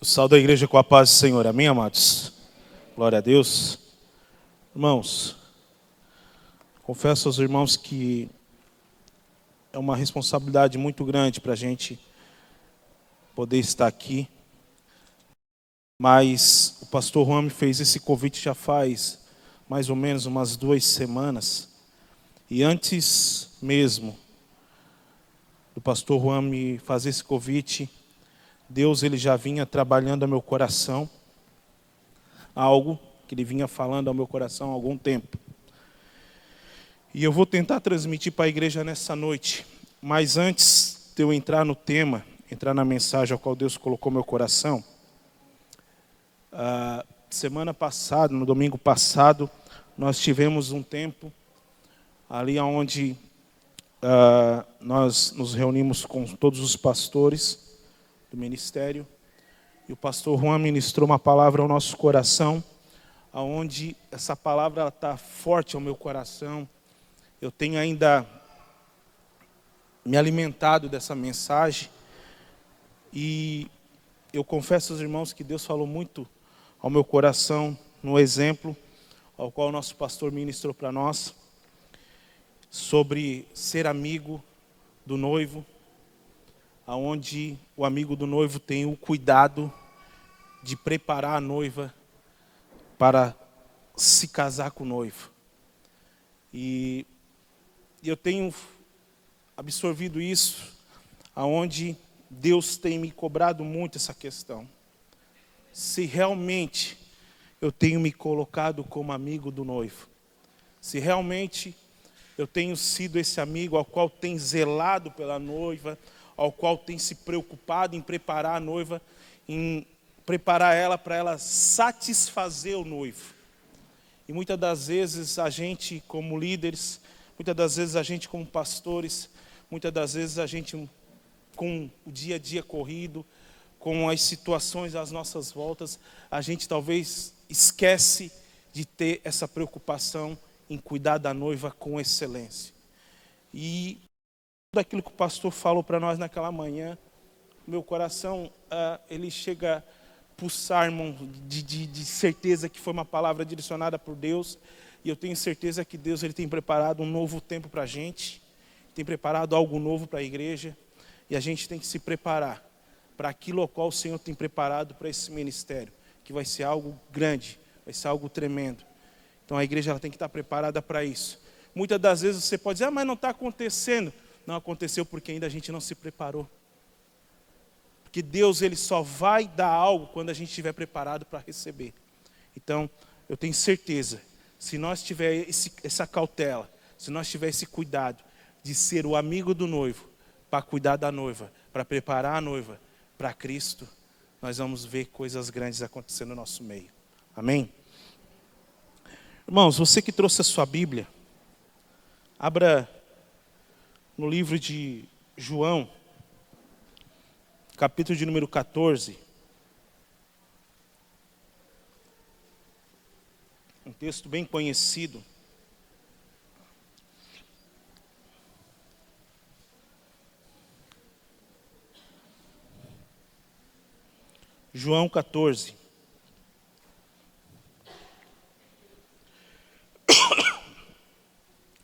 Eu saúdo a igreja com a paz do Senhor. Amém, amados? Glória a Deus. Irmãos, confesso aos irmãos que é uma responsabilidade muito grande para a gente poder estar aqui. Mas o pastor Juan me fez esse convite já faz mais ou menos umas 2 semanas. E antes mesmo do pastor Juan me fazer esse convite, Deus ele já vinha trabalhando ao meu coração, algo que ele vinha falando ao meu coração há algum tempo. E eu vou tentar transmitir para a igreja nessa noite. Mas antes de eu entrar no tema, entrar na mensagem ao qual Deus colocou no meu coração, semana passada, no domingo passado, nós tivemos um tempo ali onde nós nos reunimos com todos os pastores do ministério, e o pastor Juan ministrou uma palavra ao nosso coração, aonde essa palavra está forte ao meu coração. Eu tenho ainda me alimentado dessa mensagem, e eu confesso aos irmãos que Deus falou muito ao meu coração no exemplo ao qual o nosso pastor ministrou para nós, sobre ser amigo do noivo, aonde o amigo do noivo tem o cuidado de preparar a noiva para se casar com o noivo. E eu tenho absorvido isso, aonde Deus tem me cobrado muito essa questão. Se realmente eu tenho me colocado como amigo do noivo, se realmente eu tenho sido esse amigo ao qual tem zelado pela noiva, ao qual tem se preocupado em preparar a noiva, em preparar ela para ela satisfazer o noivo. E muitas das vezes a gente como líderes, muitas das vezes a gente como pastores, muitas das vezes a gente com o dia a dia corrido, com as situações às nossas voltas, a gente talvez esquece de ter essa preocupação em cuidar da noiva com excelência. E tudo aquilo que o pastor falou para nós naquela manhã, meu coração, ele chega a pulsar, irmão, de certeza que foi uma palavra direcionada por Deus. E eu tenho certeza que Deus ele tem preparado um novo tempo para a gente, tem preparado algo novo para a igreja. E a gente tem que se preparar para aquilo ao qual o Senhor tem preparado para esse ministério, que vai ser algo grande, vai ser algo tremendo. Então a igreja ela tem que estar preparada para isso. Muitas das vezes você pode dizer, mas não está acontecendo. Não aconteceu porque ainda a gente não se preparou. Porque Deus ele só vai dar algo quando a gente estiver preparado para receber. Então, eu tenho certeza, se nós tiver essa cautela, se nós tiver esse cuidado de ser o amigo do noivo, para cuidar da noiva, para preparar a noiva para Cristo, nós vamos ver coisas grandes acontecendo no nosso meio. Amém? Irmãos, você que trouxe a sua Bíblia, abra no livro de João, capítulo de número 14. Um texto bem conhecido. João 14.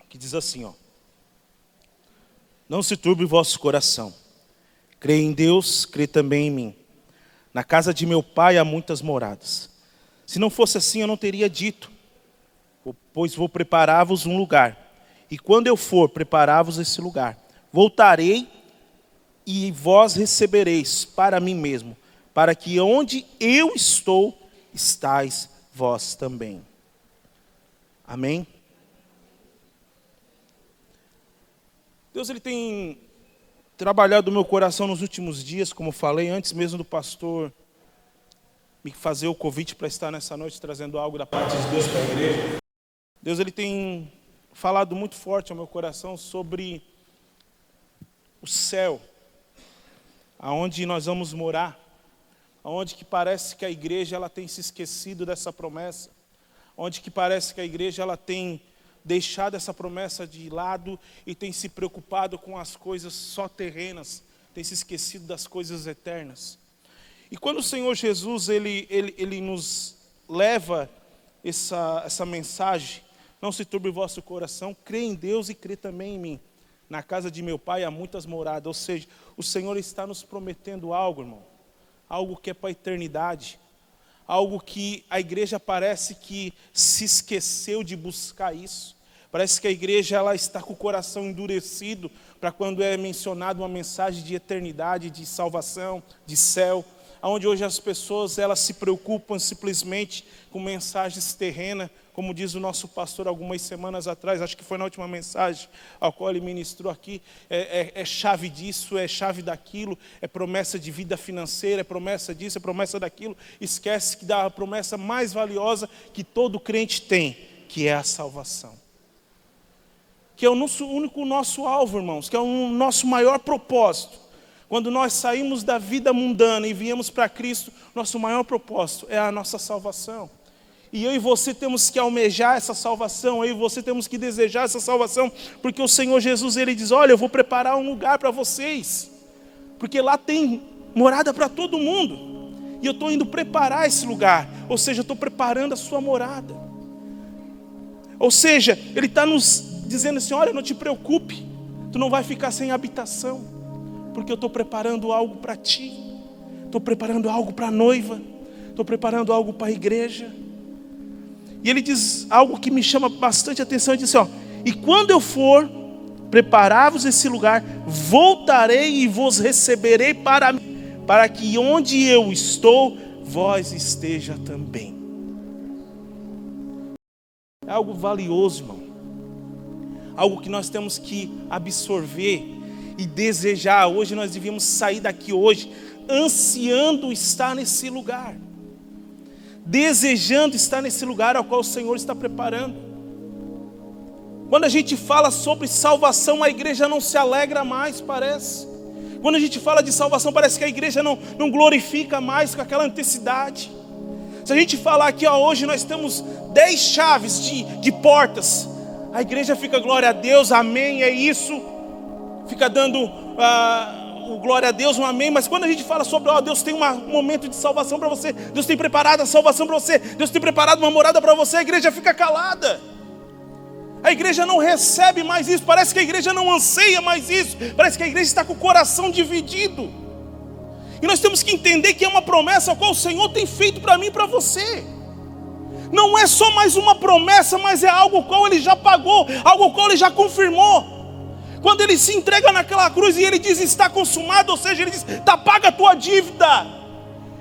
Que diz assim, ó. Não se turbe o vosso coração. Crê em Deus, crê também em mim. Na casa de meu pai há muitas moradas. Se não fosse assim, eu não teria dito, pois vou preparar-vos um lugar. E quando eu for preparar-vos esse lugar, voltarei e vós recebereis para mim mesmo, para que onde eu estou, estais vós também. Amém? Deus ele tem trabalhado o meu coração nos últimos dias, como falei, antes mesmo do pastor me fazer o convite para estar nessa noite trazendo algo da parte de Deus para a igreja. Deus ele tem falado muito forte ao meu coração sobre o céu, aonde nós vamos morar, aonde que parece que a igreja ela tem se esquecido dessa promessa, onde que parece que a igreja ela tem deixado essa promessa de lado e tem se preocupado com as coisas só terrenas, tem se esquecido das coisas eternas. E quando o Senhor Jesus, ele nos leva essa mensagem, não se turbe o vosso coração, crê em Deus e crê também em mim. Na casa de meu Pai há muitas moradas. Ou seja, o Senhor está nos prometendo algo, irmão. Algo que é para a eternidade. Algo que a igreja parece que se esqueceu de buscar isso. Parece que a igreja ela está com o coração endurecido para quando é mencionada uma mensagem de eternidade, de salvação, de céu. Onde hoje as pessoas elas se preocupam simplesmente com mensagens terrenas, como diz o nosso pastor algumas semanas atrás, acho que foi na última mensagem ao qual ele ministrou aqui, é chave disso, é chave daquilo, é promessa de vida financeira, é promessa disso, é promessa daquilo. Esquece que dá a promessa mais valiosa que todo crente tem, que é a salvação. Que é o nosso alvo, irmãos, que é o nosso maior propósito. Quando nós saímos da vida mundana e viemos para Cristo, nosso maior propósito é a nossa salvação. E eu e você temos que almejar essa salvação, eu e você temos que desejar essa salvação, porque o Senhor Jesus, Ele diz, olha, eu vou preparar um lugar para vocês, porque lá tem morada para todo mundo, e eu estou indo preparar esse lugar, ou seja, eu estou preparando a sua morada. Ou seja, Ele está nos dizendo assim, olha, não te preocupe, tu não vai ficar sem habitação, porque eu estou preparando algo para ti, estou preparando algo para a noiva, estou preparando algo para a igreja. E ele diz algo que me chama bastante atenção, ele diz assim, e quando eu for preparar-vos esse lugar, voltarei e vos receberei para que onde eu estou, vós esteja também. É algo valioso, irmão, algo que nós temos que absorver e desejar. Hoje nós devíamos sair daqui hoje ansiando estar nesse lugar, desejando estar nesse lugar ao qual o Senhor está preparando. Quando a gente fala sobre salvação, a igreja não se alegra mais, parece. Quando a gente fala de salvação, parece que a igreja não glorifica mais com aquela intensidade. Se a gente falar aqui, hoje nós temos 10 chaves de portas, a igreja fica glória a Deus, amém, é isso, fica dando o glória a Deus, um amém. Mas quando a gente fala sobre, Deus tem um momento de salvação para você, Deus tem preparado a salvação para você, Deus tem preparado uma morada para você, a igreja fica calada. A igreja não recebe mais isso, parece que a igreja não anseia mais isso, parece que a igreja está com o coração dividido. E nós temos que entender que é uma promessa a qual o Senhor tem feito para mim e para você. Não é só mais uma promessa, mas é algo qual Ele já pagou, algo qual Ele já confirmou. Quando Ele se entrega naquela cruz e Ele diz, está consumado, ou seja, Ele diz, está paga a tua dívida.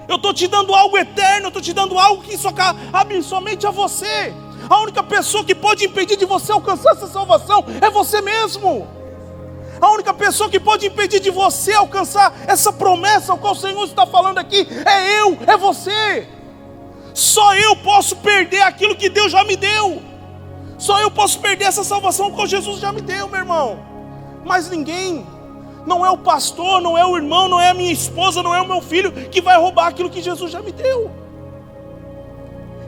Eu estou te dando algo eterno, eu estou te dando algo que só cabe somente a você. A única pessoa que pode impedir de você alcançar essa salvação é você mesmo. A única pessoa que pode impedir de você alcançar essa promessa ao qual o Senhor está falando aqui é você. Só eu posso perder aquilo que Deus já me deu. Só eu posso perder essa salvação que Jesus já me deu, meu irmão. Mas ninguém, não é o pastor, não é o irmão, não é a minha esposa, não é o meu filho que vai roubar aquilo que Jesus já me deu.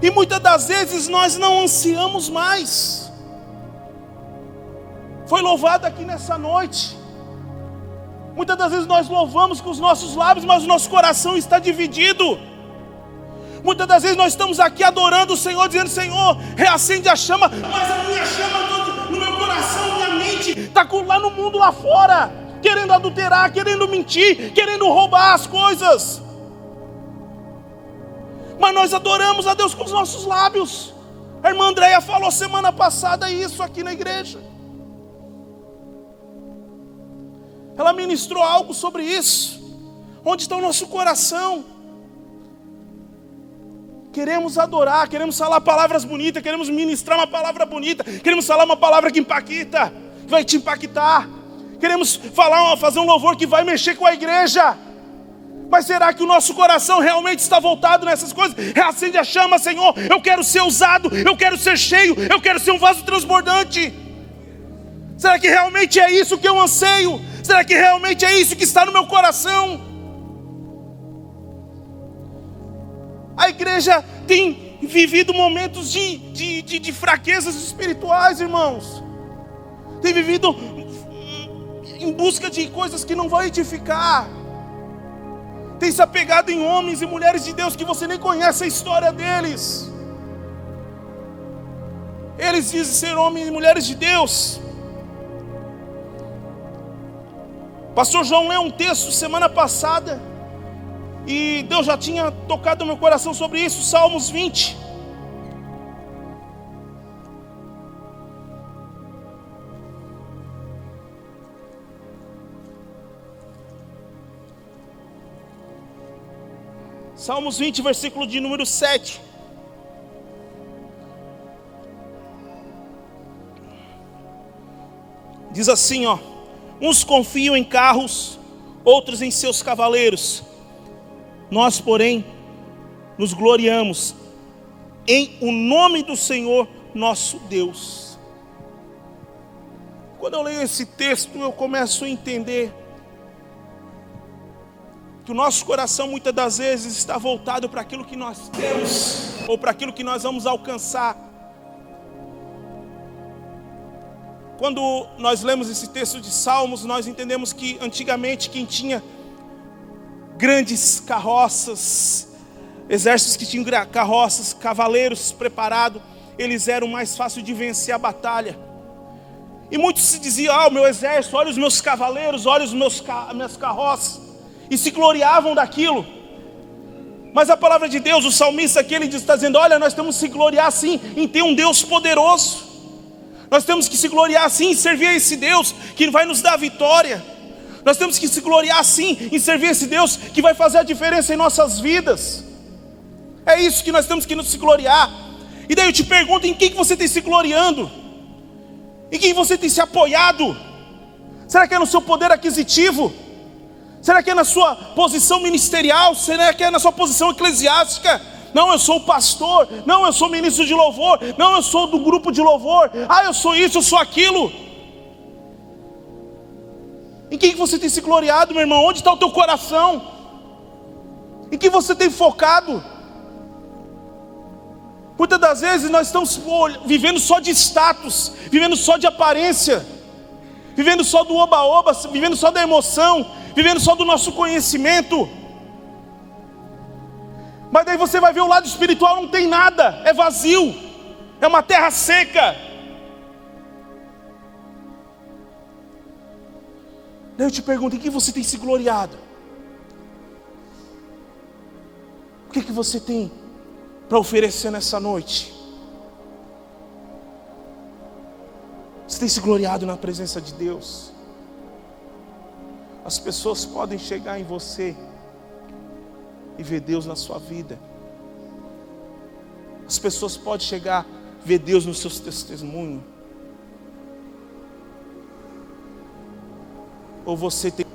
E muitas das vezes nós não ansiamos mais. Foi louvado aqui nessa noite. Muitas das vezes nós louvamos com os nossos lábios, mas o nosso coração está dividido. Muitas das vezes nós estamos aqui adorando o Senhor, dizendo, Senhor, reacende a chama, mas a minha chama no meu coração, minha mente está lá no mundo lá fora, querendo adulterar, querendo mentir, querendo roubar as coisas. Mas nós adoramos a Deus com os nossos lábios. A irmã Andréia falou semana passada isso aqui na igreja. Ela ministrou algo sobre isso. Onde está o nosso coração? Queremos adorar, queremos falar palavras bonitas, queremos ministrar uma palavra bonita, queremos falar uma palavra que impacta, que vai te impactar. Queremos fazer um louvor que vai mexer com a igreja. Mas será que o nosso coração realmente está voltado nessas coisas? Reacende a chama, Senhor, eu quero ser usado, eu quero ser cheio, eu quero ser um vaso transbordante. Será que realmente é isso que eu anseio? Será que realmente é isso que está no meu coração? A igreja tem vivido momentos de fraquezas espirituais, irmãos. Tem vivido em busca de coisas que não vão edificar. tem se apegado em homens e mulheres de Deus que você nem conhece a história deles. Eles dizem ser homens e mulheres de Deus. Pastor João leu um texto semana passada, e Deus já tinha tocado no meu coração sobre isso, Salmos 20. Salmos 20, versículo de número 7. Diz assim, ó: uns confiam em carros, outros em seus cavaleiros. Nós, porém, nos gloriamos em o nome do Senhor nosso Deus. Quando eu leio esse texto, eu começo a entender que o nosso coração muitas das vezes está voltado para aquilo que nós temos, ou para aquilo que nós vamos alcançar. Quando nós lemos esse texto de Salmos, nós entendemos que antigamente quem tinha grandes carroças, exércitos que tinham carroças, cavaleiros preparados, eles eram mais fáceis de vencer a batalha. E muitos se diziam: o meu exército, olha os meus cavaleiros, olha as minhas carroças, e se gloriavam daquilo. Mas a palavra de Deus, o salmista aqui, ele está dizendo: olha, nós temos que se gloriar sim em ter um Deus poderoso. Nós temos que se gloriar sim em servir a esse Deus que vai nos dar a vitória. Nós temos que se gloriar sim em servir a esse Deus que vai fazer a diferença em nossas vidas. É isso que nós temos que nos se gloriar. E daí eu te pergunto: em quem que você tem se gloriando? Em quem você tem se apoiado? Será que é no seu poder aquisitivo? Será que é na sua posição ministerial? Será que é na sua posição eclesiástica? Não, eu sou o pastor. Não, eu sou ministro de louvor. Não, eu sou do grupo de louvor. Eu sou isso, eu sou aquilo. Em quem você tem se gloriado, meu irmão? Onde está o teu coração? Em que você tem focado? Muitas das vezes nós estamos vivendo só de status, vivendo só de aparência, vivendo só do oba-oba, vivendo só da emoção, vivendo só do nosso conhecimento. Mas daí você vai ver o lado espiritual, não tem nada, é vazio, é uma terra seca. Daí eu te pergunto: em que você tem se gloriado? O que você tem para oferecer nessa noite? Você tem se gloriado na presença de Deus? As pessoas podem chegar em você e ver Deus na sua vida. As pessoas podem chegar e ver Deus nos seus testemunhos. Ou você tem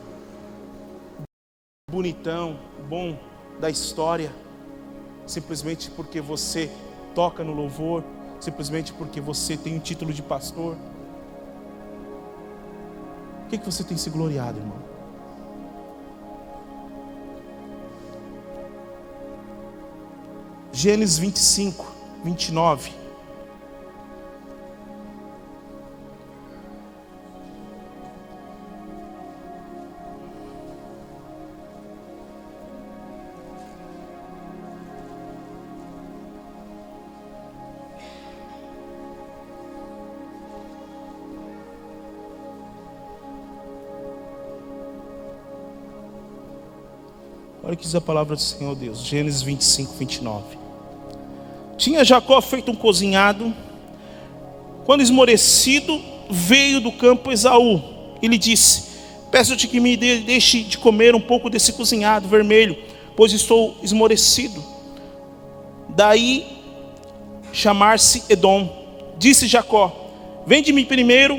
bonitão, bom da história, simplesmente porque você toca no louvor, simplesmente porque você tem um título de pastor. O que você tem se gloriado, irmão? Gênesis 25, 29. Olha o que diz a palavra do Senhor Deus, Gênesis 25, 29. Tinha Jacó feito um cozinhado, quando esmorecido, veio do campo Esaú e lhe disse: peço-te que me deixe de comer um pouco desse cozinhado vermelho, pois estou esmorecido. Daí chamar-se Edom. Disse Jacó: vende-me primeiro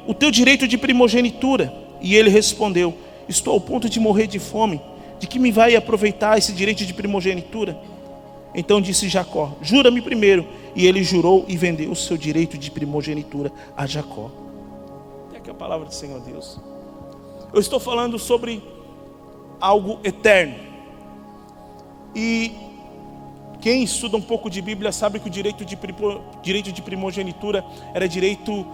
o teu direito de primogenitura. E ele respondeu: estou ao ponto de morrer de fome, de que me vai aproveitar esse direito de primogenitura? Então disse Jacó: jura-me primeiro. E ele jurou e vendeu o seu direito de primogenitura a Jacó. É aqui a palavra do Senhor Deus. Eu estou falando sobre algo eterno. E quem estuda um pouco de Bíblia sabe que o direito de primogenitura era direito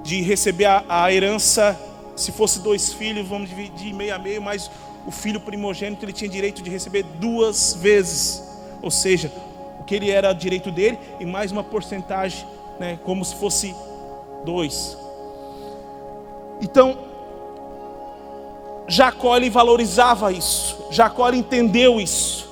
de receber a herança. Se fosse 2 filhos, vamos dividir meio a meio, mas o filho primogênito ele tinha direito de receber 2 vezes, ou seja, o que ele era direito dele e mais uma porcentagem, né, como se fosse 2. Então, Jacó ele valorizava isso, Jacó ele entendeu isso,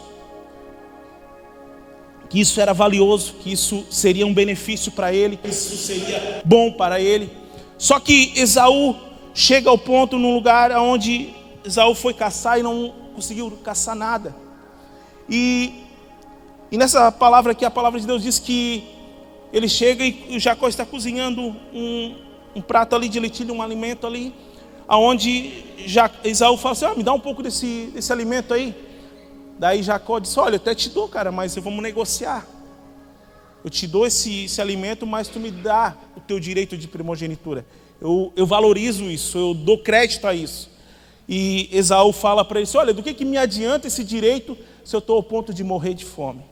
que isso era valioso, que isso seria um benefício para ele, que isso seria bom para ele. Só que Esaú chega ao ponto num lugar onde Esaú foi caçar e não conseguiu caçar nada. E nessa palavra aqui, a palavra de Deus diz que ele chega e Jacó está cozinhando um prato ali de lentilha, um alimento ali, aonde Esaú fala assim: me dá um pouco desse alimento aí. Daí Jacó disse: olha, eu até te dou, cara, mas vamos negociar. Eu te dou esse alimento, mas tu me dá o teu direito de primogenitura. Eu valorizo isso, eu dou crédito a isso. E Esaú fala para ele assim: olha, do que me adianta esse direito se eu estou ao ponto de morrer de fome?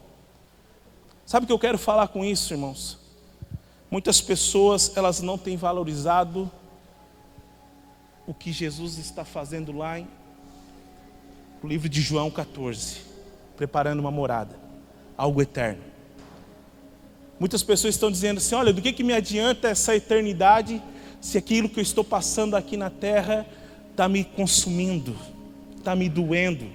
Sabe o que eu quero falar com isso, irmãos? Muitas pessoas, elas não têm valorizado o que Jesus está fazendo lá no livro de João 14, preparando uma morada, algo eterno. Muitas pessoas estão dizendo assim: olha, do que me adianta essa eternidade se aquilo que eu estou passando aqui na terra está me consumindo, está me doendo,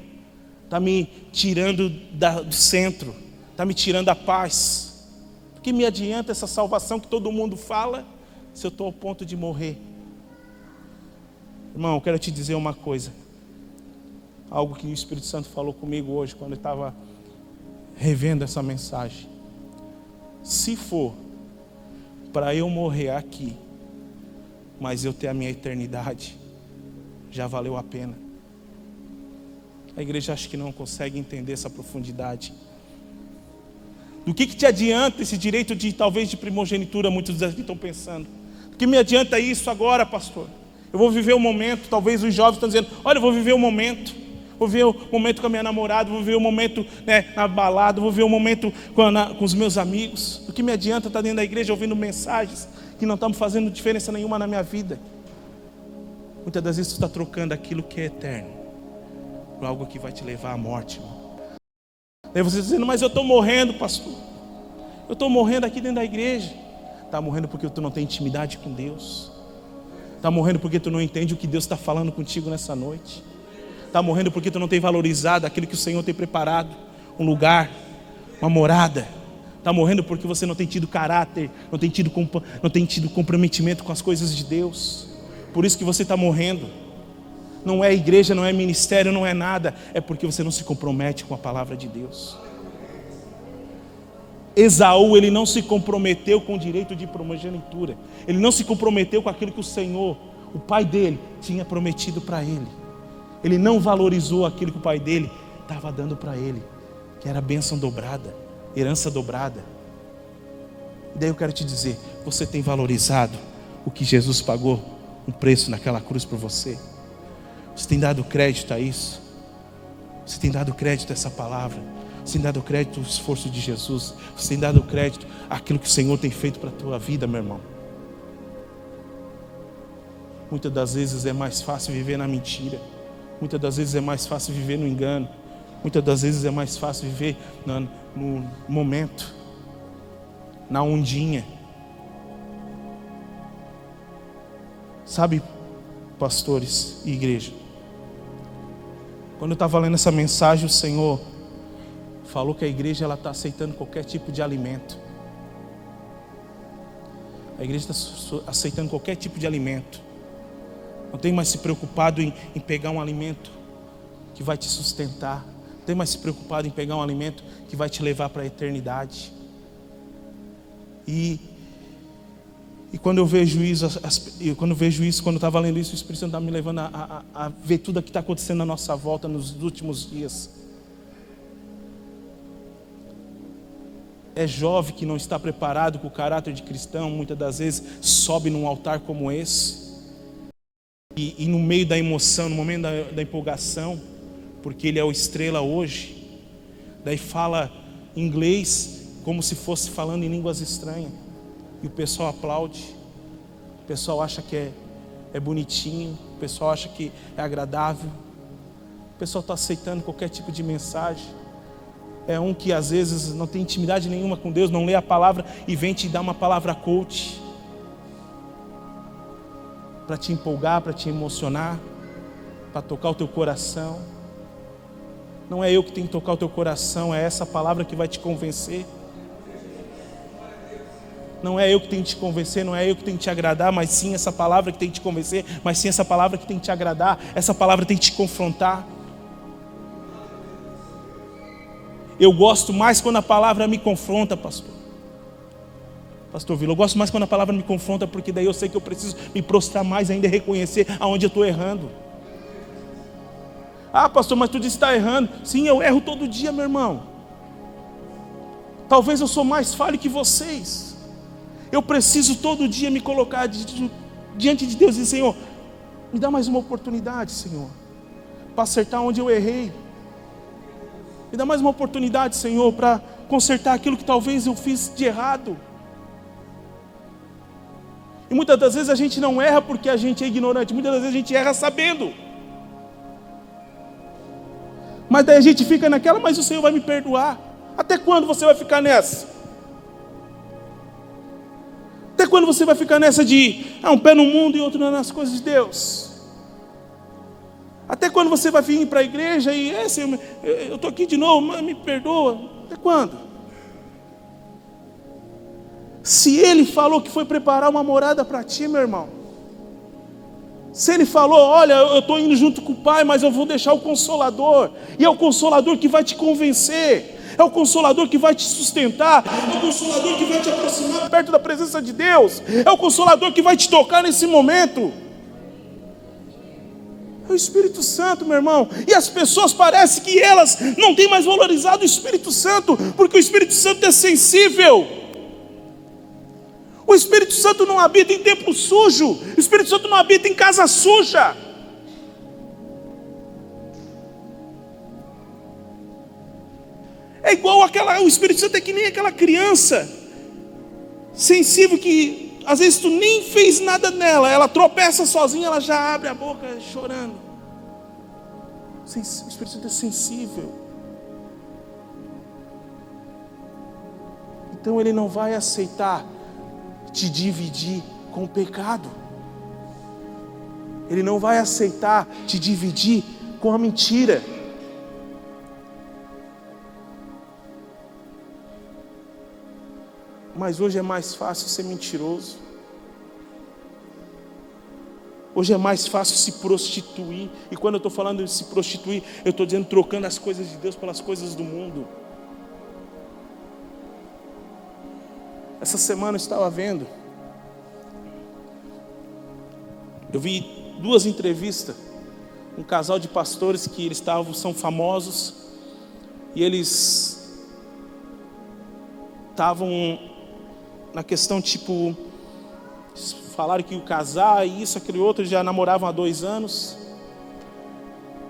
está me tirando do centro, está me tirando a paz? Do que me adianta essa salvação que todo mundo fala se eu estou ao ponto de morrer? Irmão, eu quero te dizer uma coisa, algo que o Espírito Santo falou comigo hoje quando eu estava revendo essa mensagem. Se for para eu morrer aqui, mas eu ter a minha eternidade, já valeu a pena. A igreja acho que não consegue entender essa profundidade. Do que te adianta esse direito de talvez de primogenitura? Muitos aqui estão pensando: do que me adianta isso agora, pastor? Eu vou viver o momento. Talvez os jovens estão dizendo: olha, eu vou viver o momento. Vou viver o momento com a minha namorada, vou viver o momento, né, na balada, vou viver o momento com os meus amigos. Do que me adianta estar dentro da igreja ouvindo mensagens que não estão fazendo diferença nenhuma na minha vida? Muitas das vezes você está trocando aquilo que é eterno por algo que vai te levar à morte, irmão. Daí você está dizendo: mas eu estou morrendo, pastor. Eu estou morrendo aqui dentro da igreja. Está morrendo porque tu não tem intimidade com Deus. Está morrendo porque tu não entende o que Deus está falando contigo nessa noite. Está morrendo porque tu não tem valorizado aquilo que o Senhor tem preparado, um lugar, uma morada. Está morrendo porque você não tem tido caráter, não tem tido comprometimento com as coisas de Deus. Por isso que você está morrendo. Não é igreja, não é ministério, não é nada. É porque você não se compromete com a palavra de Deus. Esaú, ele não se comprometeu com o direito de primogenitura. Ele não se comprometeu com aquilo que o Senhor, o pai dele, tinha prometido para ele. Ele não valorizou aquilo que o pai dele estava dando para ele, que era bênção dobrada, herança dobrada. E daí eu quero te dizer: você tem valorizado o que Jesus pagou um preço naquela cruz por você? Você tem dado crédito a isso? Você tem dado crédito a essa palavra? Você tem dado crédito ao esforço de Jesus? Você tem dado crédito àquilo que o Senhor tem feito para a tua vida, meu irmão? Muitas das vezes é mais fácil viver na mentira. Muitas das vezes é mais fácil viver no engano. Muitas das vezes é mais fácil viver no momento, na ondinha. Sabe, pastores e igreja, quando eu estava lendo essa mensagem, o Senhor falou que a igreja está aceitando qualquer tipo de alimento. A igreja está aceitando qualquer tipo de alimento. Não tem mais se preocupado em pegar um alimento que vai te sustentar. Não tem mais se preocupado em pegar um alimento que vai te levar para a eternidade. E quando eu vejo isso, quando eu estava lendo isso, o Espírito Santo está me levando a ver tudo o que está acontecendo à nossa volta nos últimos dias. É jovem que não está preparado com o caráter de cristão, muitas das vezes sobe num altar como esse. E no meio da emoção, no momento da empolgação, porque ele é o estrela hoje, daí fala inglês como se fosse falando em línguas estranhas, e o pessoal aplaude, o pessoal acha que é bonitinho, o pessoal acha que é agradável, o pessoal está aceitando qualquer tipo de mensagem. É um que às vezes não tem intimidade nenhuma com Deus, não lê a palavra e vem te dar uma palavra coach para te empolgar, para te emocionar, para tocar o teu coração. Não é eu que tenho que tocar o teu coração, é essa palavra que vai te convencer. Não é eu que tenho que te convencer, não é eu que tenho que te agradar, mas sim essa palavra que tem que te convencer, mas sim essa palavra que tem que te agradar, essa palavra tem que te confrontar. Eu gosto mais quando a palavra me confronta, pastor Vila, eu gosto mais quando a palavra me confronta, porque daí eu sei que eu preciso me prostrar mais ainda e reconhecer aonde eu estou errando. Ah, pastor, mas tu disse que está errando. Sim, eu erro todo dia, meu irmão. Talvez eu sou mais falho que vocês. Eu preciso todo dia me colocar diante de Deus e dizer: Senhor, me dá mais uma oportunidade, Senhor, para acertar onde eu errei. Me dá mais uma oportunidade, Senhor, para consertar aquilo que talvez eu fiz de errado. E muitas das vezes a gente não erra porque a gente é ignorante, muitas das vezes a gente erra sabendo. Mas daí a gente fica naquela: mas o Senhor vai me perdoar. Até quando você vai ficar nessa? Até quando você vai ficar nessa de um pé no mundo e outro nas coisas de Deus? Até quando você vai vir para a igreja e Senhor, eu estou aqui de novo, mas me perdoa? Até quando? Se Ele falou que foi preparar uma morada para ti, meu irmão, se Ele falou: olha, eu estou indo junto com o Pai, mas eu vou deixar o Consolador, e é o Consolador que vai te convencer, é o Consolador que vai te sustentar, é o Consolador que vai te aproximar perto da presença de Deus, é o Consolador que vai te tocar nesse momento. É o Espírito Santo, meu irmão. E as pessoas parecem que elas não têm mais valorizado o Espírito Santo, porque o Espírito Santo é sensível. O Espírito Santo não habita em templo sujo, o Espírito Santo não habita em casa suja. É igual o Espírito Santo é que nem aquela criança sensível que às vezes tu nem fez nada nela, ela tropeça sozinha, ela já abre a boca chorando. O Espírito Santo é sensível. Então Ele não vai aceitar te dividir com o pecado. Ele não vai aceitar te dividir com a mentira. Mas hoje é mais fácil ser mentiroso. Hoje é mais fácil se prostituir. E quando eu estou falando de se prostituir, eu estou dizendo trocando as coisas de Deus pelas coisas do mundo. Essa semana eu estava vendo, eu vi 2 entrevistas, um casal de pastores que eles são famosos, e eles estavam na questão tipo, falaram que o casar e isso, aquele outro, já namoravam há 2 anos,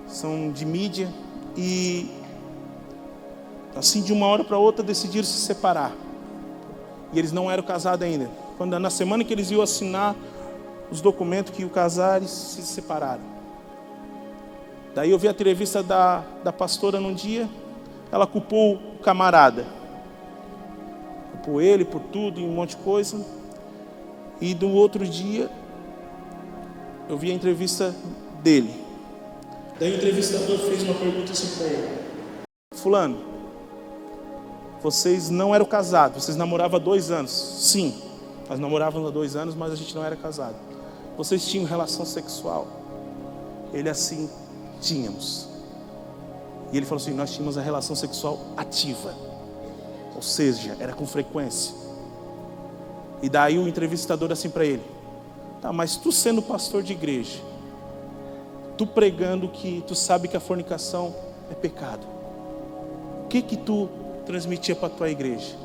são de mídia, e assim de uma hora para outra decidiram se separar, e eles não eram casados ainda. Quando na semana que eles iam assinar os documentos que o casar, eles se separaram. Daí eu vi a entrevista da pastora num dia, ela culpou o camarada, culpou ele por tudo e um monte de coisa. E do outro dia eu vi a entrevista dele. Daí o entrevistador fez uma pergunta assim para ele: fulano, vocês não eram casados, vocês namoravam há 2 anos. Sim, nós namorávamos há 2 anos, mas a gente não era casado. Vocês tinham relação sexual? Ele assim: tínhamos. E ele falou assim: nós tínhamos a relação sexual ativa, ou seja, era com frequência. E daí o entrevistador assim para ele: tá, mas tu sendo pastor de igreja, tu pregando que tu sabe que a fornicação é pecado, o que tu transmitia para a tua igreja?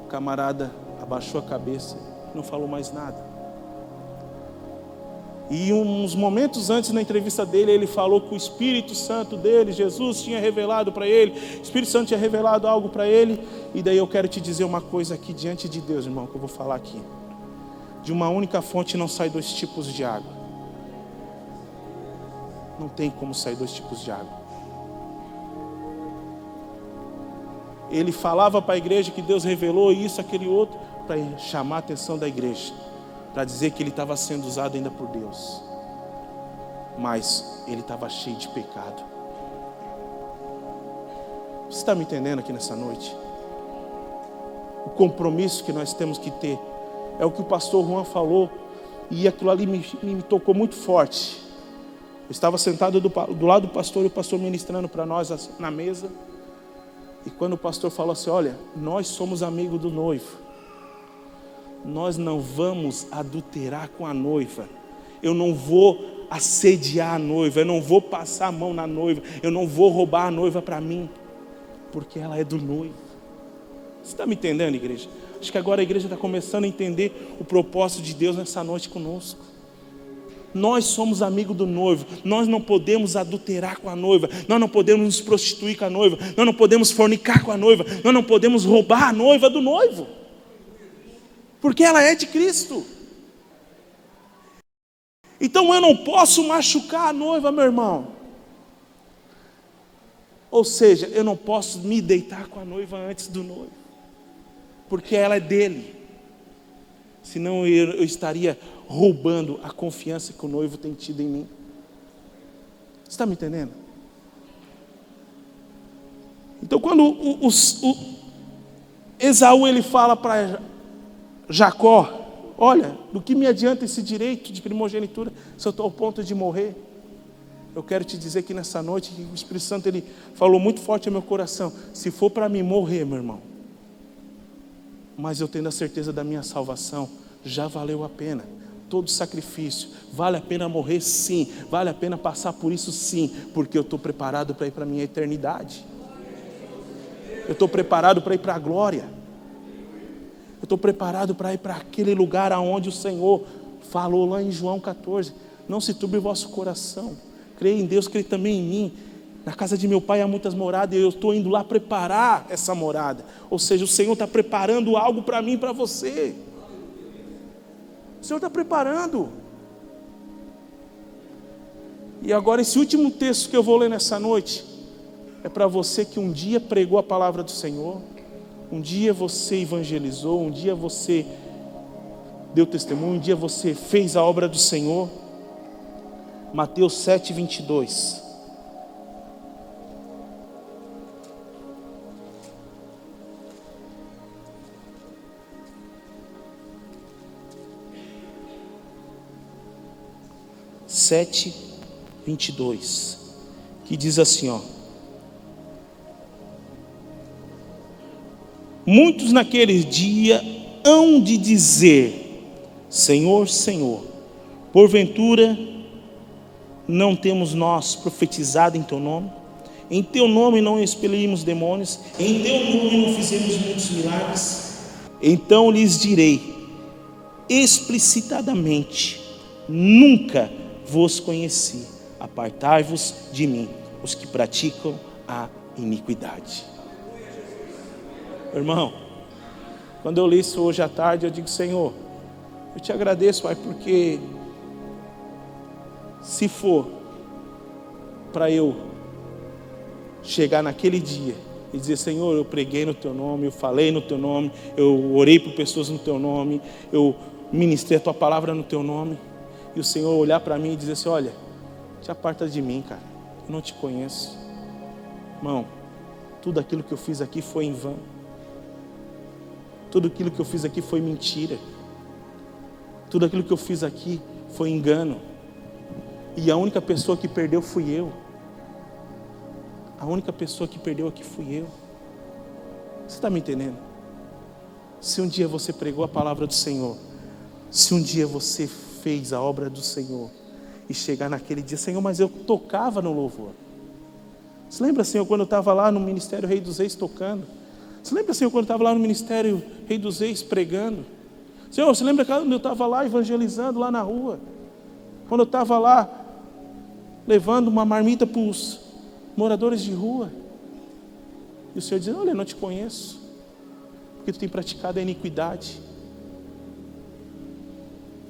O camarada abaixou a cabeça, não falou mais nada. E uns momentos antes na entrevista dele, ele falou que o Espírito Santo dele, Jesus, tinha revelado para ele, o Espírito Santo tinha revelado algo para ele. E daí eu quero te dizer uma coisa aqui diante de Deus, irmão, que eu vou falar aqui. De uma única fonte não sai 2 tipos de água. Não tem como sair 2 tipos de água. ele falava para a igreja que Deus revelou isso, aquele outro, para chamar a atenção da igreja, para dizer que ele estava sendo usado ainda por Deus. Mas ele estava cheio de pecado. Você está me entendendo aqui nessa noite? O compromisso que nós temos que ter é o que o pastor Juan falou, e aquilo ali me tocou muito forte. Eu estava sentado do lado do pastor, e o pastor ministrando para nós na mesa, e quando o pastor falou assim: olha, nós somos amigos do noivo, nós não vamos adulterar com a noiva, eu não vou assediar a noiva, eu não vou passar a mão na noiva, eu não vou roubar a noiva para mim, porque ela é do noivo. Você está me entendendo, igreja? Acho que agora a igreja está começando a entender o propósito de Deus nessa noite conosco. Nós somos amigos do noivo, nós não podemos adulterar com a noiva, nós não podemos nos prostituir com a noiva, nós não podemos fornicar com a noiva, nós não podemos roubar a noiva do noivo, porque ela é de Cristo. Então eu não posso machucar a noiva, meu irmão. Ou seja, eu não posso me deitar com a noiva antes do noivo, porque ela é dele. Senão eu estaria roubando a confiança que o noivo tem tido em mim. Você está me entendendo? Então quando Esaú ele fala para Jacó: olha, do que me adianta esse direito de primogenitura se eu estou ao ponto de morrer? Eu quero te dizer que nessa noite que o Espírito Santo ele falou muito forte ao meu coração: se for para mim morrer, meu irmão, mas eu tendo a certeza da minha salvação, já valeu a pena. Todo sacrifício, vale a pena morrer sim, vale a pena passar por isso sim, porque eu estou preparado para ir para a minha eternidade, eu estou preparado para ir para a glória, eu estou preparado para ir para aquele lugar aonde o Senhor falou lá em João 14, não se turbe o vosso coração, creia em Deus, creia também em mim, na casa de meu pai há muitas moradas, e eu estou indo lá preparar essa morada, ou seja, o Senhor está preparando algo para mim e para você, o Senhor está preparando. E agora esse último texto que eu vou ler nessa noite, é para você que um dia pregou a palavra do Senhor, um dia você evangelizou, um dia você deu testemunho, um dia você fez a obra do Senhor. Mateus 7:22. Que diz assim, ó: muitos naquele dia hão de dizer: Senhor, Senhor, porventura não temos nós profetizado em teu nome? Em teu nome não expelimos demônios? Em teu nome não fizemos muitos milagres? Então lhes direi explicitadamente: nunca vos conheci, apartai-vos de mim, os que praticam a iniquidade. Irmão, quando eu li isso hoje à tarde, eu digo: Senhor, eu te agradeço, Pai, porque se for para eu chegar naquele dia e dizer: Senhor, eu preguei no teu nome, eu falei no teu nome, eu orei por pessoas no teu nome, eu ministrei a tua palavra no teu nome, e o Senhor olhar para mim e dizer assim: olha, te aparta de mim, cara, eu não te conheço. Irmão, tudo aquilo que eu fiz aqui foi em vão, tudo aquilo que eu fiz aqui foi mentira, tudo aquilo que eu fiz aqui foi engano, e a única pessoa que perdeu fui eu. A única pessoa que perdeu aqui fui eu. Você está me entendendo? Se um dia você pregou a palavra do Senhor, se um dia você fez a obra do Senhor, e chegar naquele dia: Senhor, mas eu tocava no louvor. Você lembra, Senhor, quando eu estava lá no Ministério Rei dos Reis tocando? Você lembra, Senhor, quando eu estava lá no Ministério Rei dos Reis pregando? Senhor, você lembra quando eu estava lá evangelizando lá na rua? Quando eu estava lá levando uma marmita para os moradores de rua? E o Senhor diz: olha, eu não te conheço, porque tu tem praticado a iniquidade.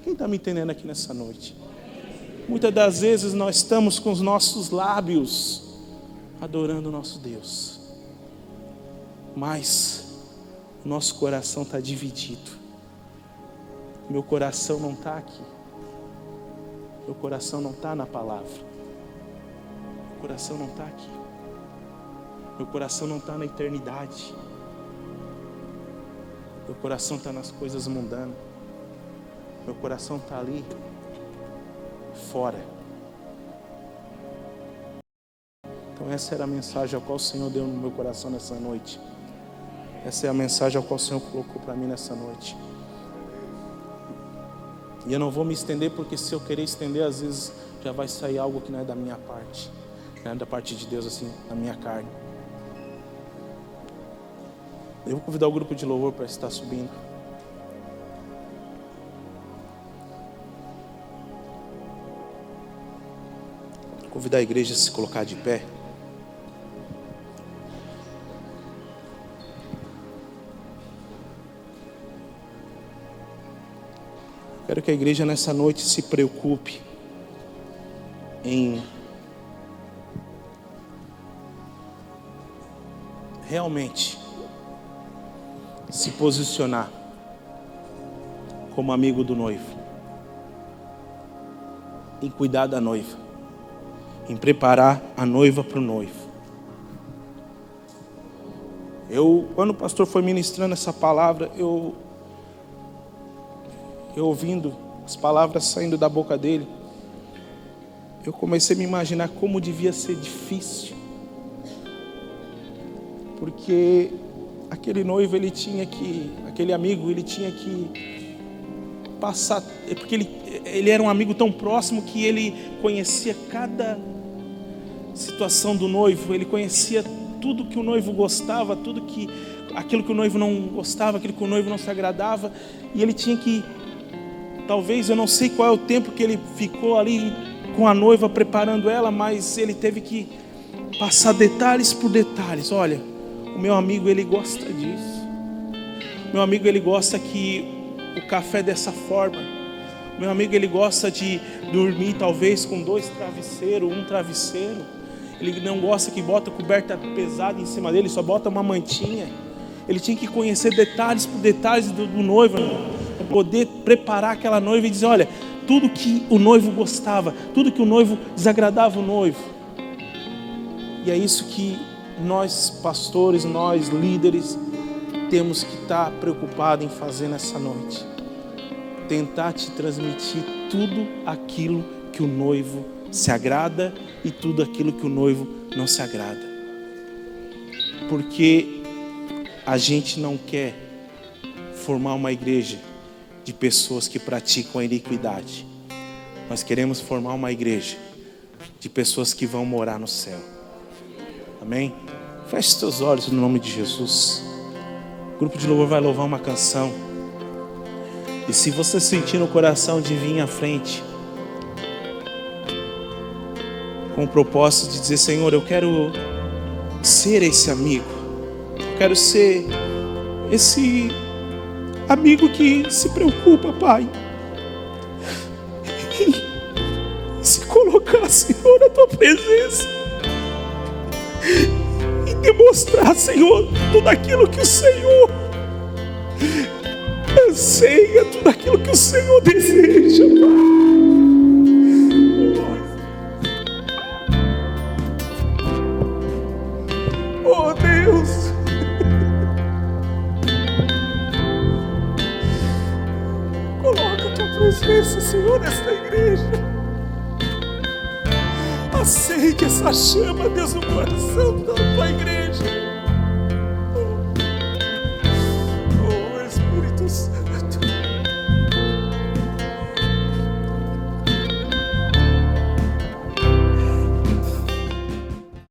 Quem está me entendendo aqui nessa noite? Muitas das vezes nós estamos com os nossos lábios adorando o nosso Deus, mas o nosso coração está dividido. Meu coração não está aqui. Meu coração não está na palavra. Meu coração não está aqui. Meu coração não está na eternidade. Meu coração está nas coisas mundanas. Meu coração está ali, fora. Então essa era a mensagem a qual o Senhor deu no meu coração nessa noite. Essa é a mensagem a qual o Senhor colocou para mim nessa noite. E eu não vou me estender, porque se eu querer estender, às vezes já vai sair algo que não é da minha parte. Não é da parte de Deus, assim, da minha carne. Eu vou convidar o grupo de louvor para estar subindo. Vou convidar a igreja a se colocar de pé. Quero que a igreja nessa noite se preocupe em realmente se posicionar como amigo do noivo, em cuidar da noiva, em preparar a noiva para o noivo. Quando o pastor foi ministrando essa palavra, eu ouvindo as palavras saindo da boca dele, eu comecei a me imaginar como devia ser difícil, porque aquele noivo, aquele amigo, ele tinha que passar, porque ele era um amigo tão próximo que ele conhecia cada situação do noivo, ele conhecia tudo que o noivo gostava, aquilo que o noivo não gostava, aquilo que o noivo não se agradava, e ele tinha que, talvez, eu não sei qual é o tempo que ele ficou ali com a noiva preparando ela, mas ele teve que passar detalhes por detalhes. Olha, o meu amigo, ele gosta disso. Meu amigo, ele gosta que o café é dessa forma. Meu amigo, ele gosta de dormir talvez com 2 travesseiros, 1 travesseiro. Ele não gosta que bota coberta pesada em cima dele, só bota uma mantinha. Ele tinha que conhecer detalhes por detalhes do noivo, para poder preparar aquela noiva e dizer, olha, tudo que o noivo gostava, tudo que o noivo desagradava o noivo. E é isso que nós pastores, nós líderes, temos que estar preocupados em fazer nessa noite. Tentar te transmitir tudo aquilo que o noivo se agrada e tudo aquilo que o noivo não se agrada. Porque a gente não quer formar uma igreja de pessoas que praticam a iniquidade. Nós queremos formar uma igreja de pessoas que vão morar no céu. Amém? Feche seus olhos no nome de Jesus. O grupo de louvor vai louvar uma canção. E se você sentir no coração de vir à frente, com o propósito de dizer, Senhor, eu quero ser esse amigo. Eu quero ser esse amigo que se preocupa, Pai, e se colocar, Senhor, na Tua presença e demonstrar, Senhor, tudo aquilo que o Senhor anseia, tudo aquilo que o Senhor deseja, Pai. Oh Deus, coloca a Tua presença, Senhor, nesta igreja. Acende essa chama, Deus, no coração da Tua igreja.